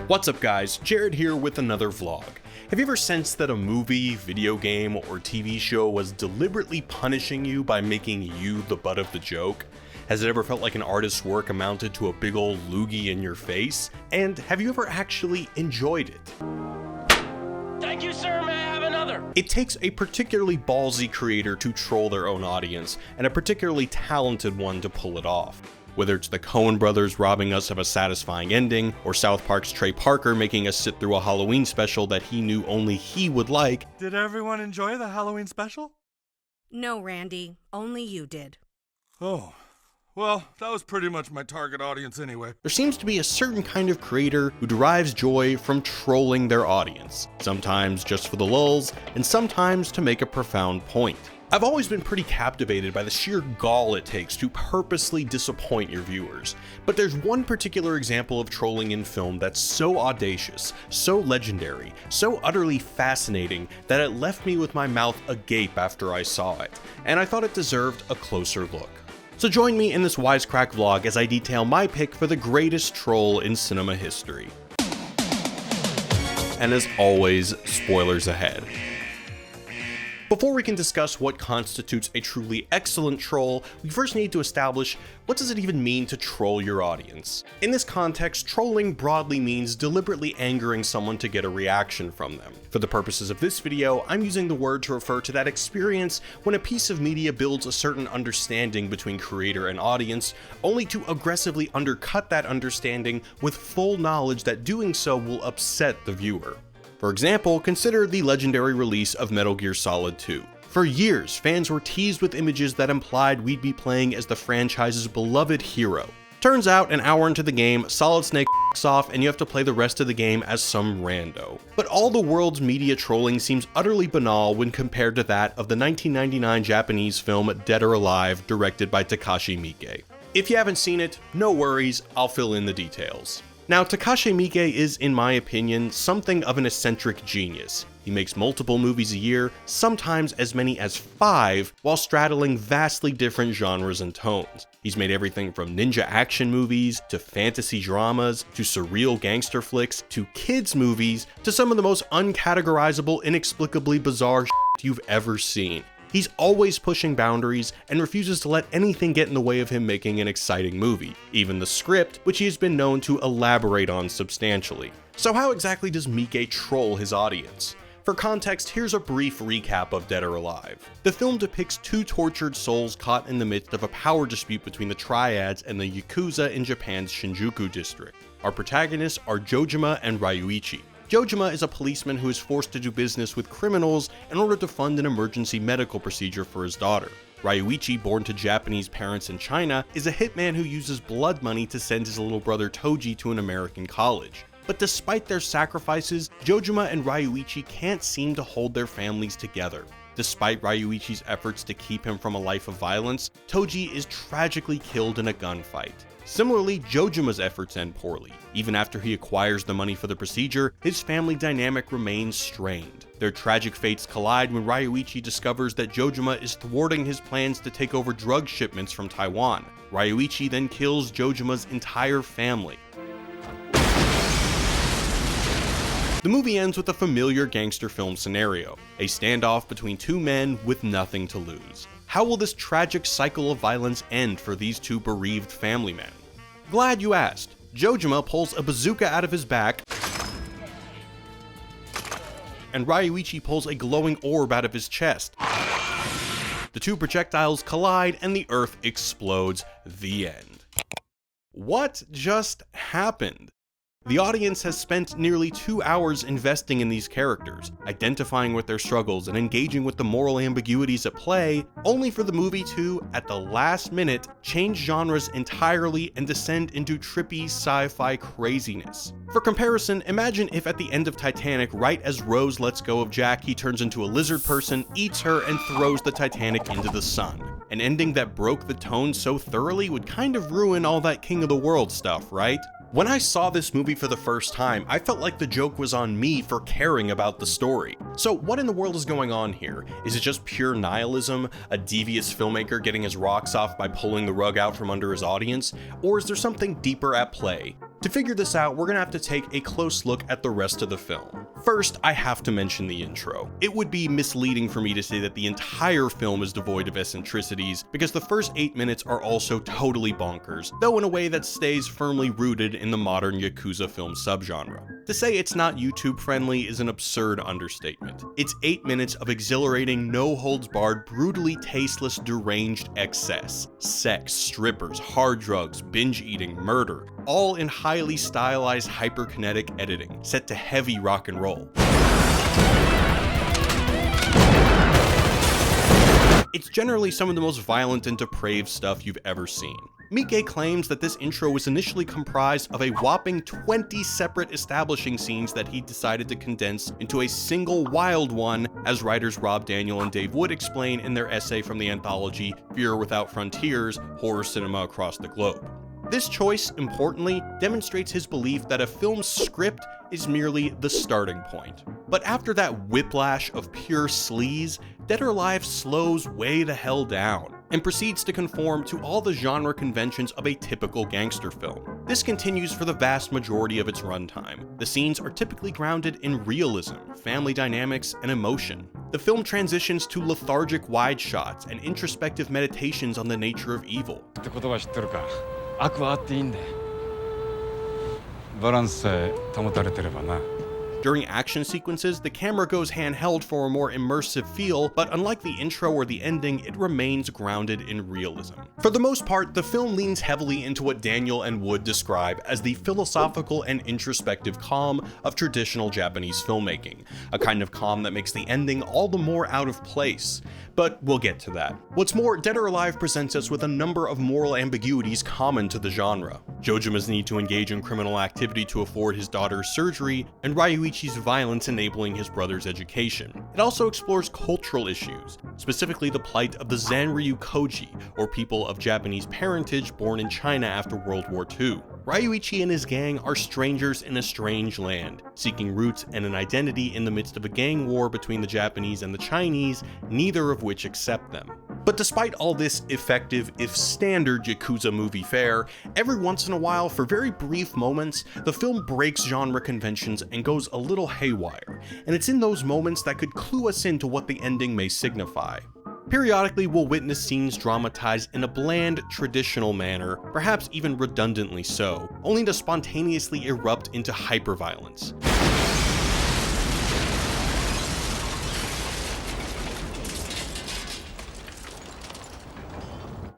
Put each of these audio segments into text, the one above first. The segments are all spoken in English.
What's up guys, Jared here with another vlog. Have you ever sensed that a movie, video game, or TV show was deliberately punishing you by making you the butt of the joke? Has it ever felt like an artist's work amounted to a big old loogie in your face? And have you ever actually enjoyed it? Thank you, sir. May I have another? It takes a particularly ballsy creator to troll their own audience, and a particularly talented one to pull it off. Whether it's the Coen brothers robbing us of a satisfying ending, or South Park's Trey Parker making us sit through a Halloween special that he knew only he would like. Did everyone enjoy the Halloween special? No, Randy. Only you did. Oh, well, that was pretty much my target audience anyway. There seems to be a certain kind of creator who derives joy from trolling their audience, sometimes just for the lulz, and sometimes to make a profound point. I've always been pretty captivated by the sheer gall it takes to purposely disappoint your viewers, but there's one particular example of trolling in film that's so audacious, so legendary, so utterly fascinating that it left me with my mouth agape after I saw it, and I thought it deserved a closer look. So join me in this Wisecrack vlog as I detail my pick for the greatest troll in cinema history. And as always, spoilers ahead. Before we can discuss what constitutes a truly excellent troll, we first need to establish what does it even mean to troll your audience. In this context, trolling broadly means deliberately angering someone to get a reaction from them. For the purposes of this video, I'm using the word to refer to that experience when a piece of media builds a certain understanding between creator and audience, only to aggressively undercut that understanding with full knowledge that doing so will upset the viewer. For example, consider the legendary release of Metal Gear Solid 2. For years, fans were teased with images that implied we'd be playing as the franchise's beloved hero. Turns out, an hour into the game, Solid Snake f***s off and you have to play the rest of the game as some rando. But all the world's media trolling seems utterly banal when compared to that of the 1999 Japanese film Dead or Alive, directed by Takashi Miike. If you haven't seen it, no worries, I'll fill in the details. Now, Takashi Miike is, in my opinion, something of an eccentric genius. He makes multiple movies a year, sometimes as many as 5, while straddling vastly different genres and tones. He's made everything from ninja action movies, to fantasy dramas, to surreal gangster flicks, to kids movies, to some of the most uncategorizable, inexplicably bizarre shit you've ever seen. He's always pushing boundaries and refuses to let anything get in the way of him making an exciting movie, even the script, which he has been known to elaborate on substantially. So how exactly does Miike troll his audience? For context, here's a brief recap of Dead or Alive. The film depicts two tortured souls caught in the midst of a power dispute between the Triads and the Yakuza in Japan's Shinjuku district. Our protagonists are Jojima and Ryuichi. Jojima is a policeman who is forced to do business with criminals in order to fund an emergency medical procedure for his daughter. Ryuichi, born to Japanese parents in China, is a hitman who uses blood money to send his little brother Toji to an American college. But despite their sacrifices, Jojima and Ryuichi can't seem to hold their families together. Despite Ryuichi's efforts to keep him from a life of violence, Toji is tragically killed in a gunfight. Similarly, Jojima's efforts end poorly. Even after he acquires the money for the procedure, his family dynamic remains strained. Their tragic fates collide when Ryuichi discovers that Jojima is thwarting his plans to take over drug shipments from Taiwan. Ryuichi then kills Jojima's entire family. The movie ends with a familiar gangster film scenario, a standoff between two men with nothing to lose. How will this tragic cycle of violence end for these two bereaved family men? Glad you asked. Jojima pulls a bazooka out of his back, and Ryuichi pulls a glowing orb out of his chest. The two projectiles collide and the earth explodes. The end. What just happened? The audience has spent nearly 2 hours investing in these characters, identifying with their struggles and engaging with the moral ambiguities at play, only for the movie to, at the last minute, change genres entirely and descend into trippy sci-fi craziness. For comparison, imagine if at the end of Titanic, right as Rose lets go of Jack, he turns into a lizard person, eats her, and throws the Titanic into the sun. An ending that broke the tone so thoroughly would kind of ruin all that King of the World stuff, right? When I saw this movie for the first time, I felt like the joke was on me for caring about the story. So what in the world is going on here? Is it just pure nihilism, a devious filmmaker getting his rocks off by pulling the rug out from under his audience? Or is there something deeper at play? To figure this out, we're gonna have to take a close look at the rest of the film. First, I have to mention the intro. It would be misleading for me to say that the entire film is devoid of eccentricities, because the first 8 minutes are also totally bonkers, though in a way that stays firmly rooted in the modern Yakuza film subgenre. To say it's not YouTube friendly is an absurd understatement. It's 8 minutes of exhilarating, no-holds-barred, brutally tasteless, deranged excess. Sex, strippers, hard drugs, binge eating, murder, all in highly stylized hyperkinetic editing, set to heavy rock and roll. It's generally some of the most violent and depraved stuff you've ever seen. Miike claims that this intro was initially comprised of a whopping 20 separate establishing scenes that he decided to condense into a single wild one, as writers Rob Daniel and Dave Wood explain in their essay from the anthology Fear Without Frontiers, Horror Cinema Across the Globe. This choice, importantly, demonstrates his belief that a film's script is merely the starting point. But after that whiplash of pure sleaze, Dead or Alive slows way the hell down, and proceeds to conform to all the genre conventions of a typical gangster film. This continues for the vast majority of its runtime. The scenes are typically grounded in realism, family dynamics, and emotion. The film transitions to lethargic wide shots and introspective meditations on the nature of evil. 悪はあっていいんだよ。バランスさえ保たれてればな。 During action sequences, the camera goes handheld for a more immersive feel, but unlike the intro or the ending, it remains grounded in realism. For the most part, the film leans heavily into what Daniel and Wood describe as the philosophical and introspective calm of traditional Japanese filmmaking, a kind of calm that makes the ending all the more out of place. But we'll get to that. What's more, Dead or Alive presents us with a number of moral ambiguities common to the genre. Jojima's need to engage in criminal activity to afford his daughter's surgery, and Ryuichi's violence enabling his brother's education. It also explores cultural issues, specifically the plight of the Zanryu Koji, or people of Japanese parentage born in China after World War II. Ryuichi and his gang are strangers in a strange land, seeking roots and an identity in the midst of a gang war between the Japanese and the Chinese, neither of which accept them. But despite all this effective, if standard, Yakuza movie fare, every once in a while, for very brief moments, the film breaks genre conventions and goes a little haywire, and it's in those moments that could clue us into what the ending may signify. Periodically, we'll witness scenes dramatized in a bland, traditional manner, perhaps even redundantly so, only to spontaneously erupt into hyperviolence.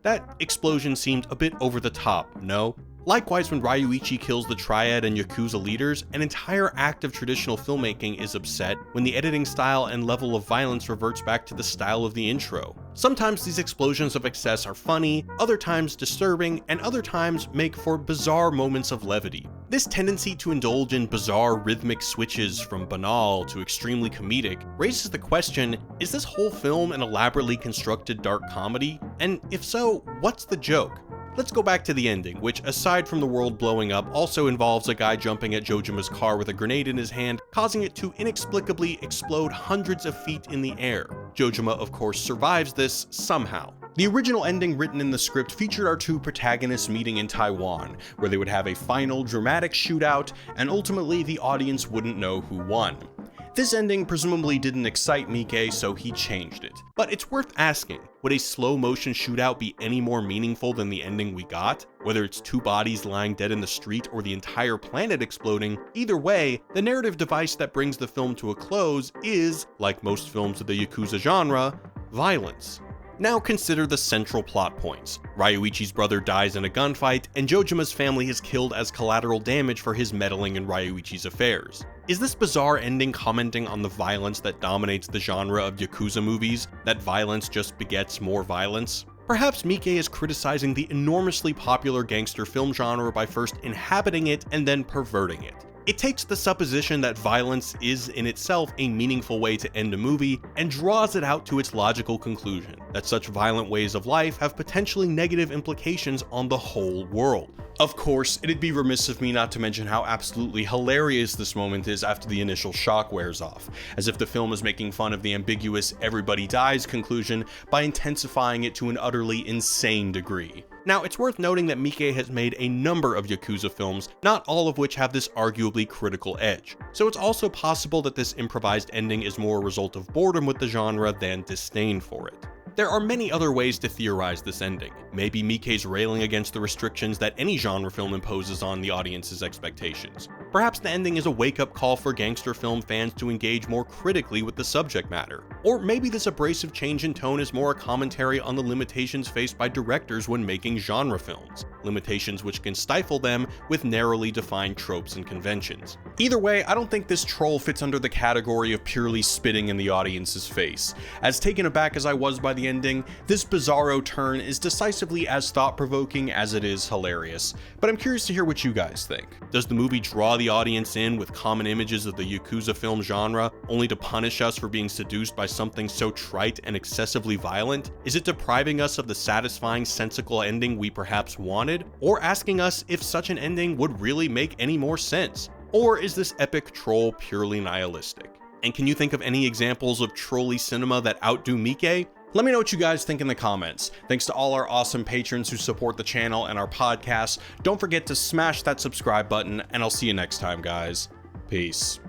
That explosion seemed a bit over the top, no? Likewise, when Ryuichi kills the Triad and Yakuza leaders, an entire act of traditional filmmaking is upset when the editing style and level of violence reverts back to the style of the intro. Sometimes these explosions of excess are funny, other times disturbing, and other times make for bizarre moments of levity. This tendency to indulge in bizarre rhythmic switches from banal to extremely comedic raises the question, is this whole film an elaborately constructed dark comedy? And if so, what's the joke? Let's go back to the ending, which, aside from the world blowing up, also involves a guy jumping at Jojima's car with a grenade in his hand, causing it to inexplicably explode hundreds of feet in the air. Jojima, of course, survives this somehow. The original ending written in the script featured our two protagonists meeting in Taiwan, where they would have a final dramatic shootout, and ultimately the audience wouldn't know who won. This ending presumably didn't excite Miike, so he changed it. But it's worth asking, would a slow motion shootout be any more meaningful than the ending we got? Whether it's two bodies lying dead in the street or the entire planet exploding, either way, the narrative device that brings the film to a close is, like most films of the Yakuza genre, violence. Now consider the central plot points. Ryuichi's brother dies in a gunfight, and Jojima's family is killed as collateral damage for his meddling in Ryuichi's affairs. Is this bizarre ending commenting on the violence that dominates the genre of Yakuza movies, that violence just begets more violence? Perhaps Miike is criticizing the enormously popular gangster film genre by first inhabiting it and then perverting it. It takes the supposition that violence is in itself a meaningful way to end a movie and draws it out to its logical conclusion, that such violent ways of life have potentially negative implications on the whole world. Of course, it'd be remiss of me not to mention how absolutely hilarious this moment is after the initial shock wears off, as if the film is making fun of the ambiguous everybody dies conclusion by intensifying it to an utterly insane degree. Now, it's worth noting that Miike has made a number of Yakuza films, not all of which have this arguably critical edge, so it's also possible that this improvised ending is more a result of boredom with the genre than disdain for it. There are many other ways to theorize this ending. Maybe Miike's railing against the restrictions that any genre film imposes on the audience's expectations. Perhaps the ending is a wake-up call for gangster film fans to engage more critically with the subject matter. Or maybe this abrasive change in tone is more a commentary on the limitations faced by directors when making genre films, limitations which can stifle them with narrowly defined tropes and conventions. Either way, I don't think this troll fits under the category of purely spitting in the audience's face. As taken aback as I was by the ending, this bizarro turn is decisively as thought-provoking as it is hilarious, but I'm curious to hear what you guys think. Does the movie draw the audience in with common images of the Yakuza film genre, only to punish us for being seduced by something so trite and excessively violent? Is it depriving us of the satisfying, sensical ending we perhaps wanted, or asking us if such an ending would really make any more sense? Or is this epic troll purely nihilistic? And can you think of any examples of trolly cinema that outdo Miike? Let me know what you guys think in the comments. Thanks to all our awesome patrons who support the channel and our podcast. Don't forget to smash that subscribe button, and I'll see you next time, guys. Peace.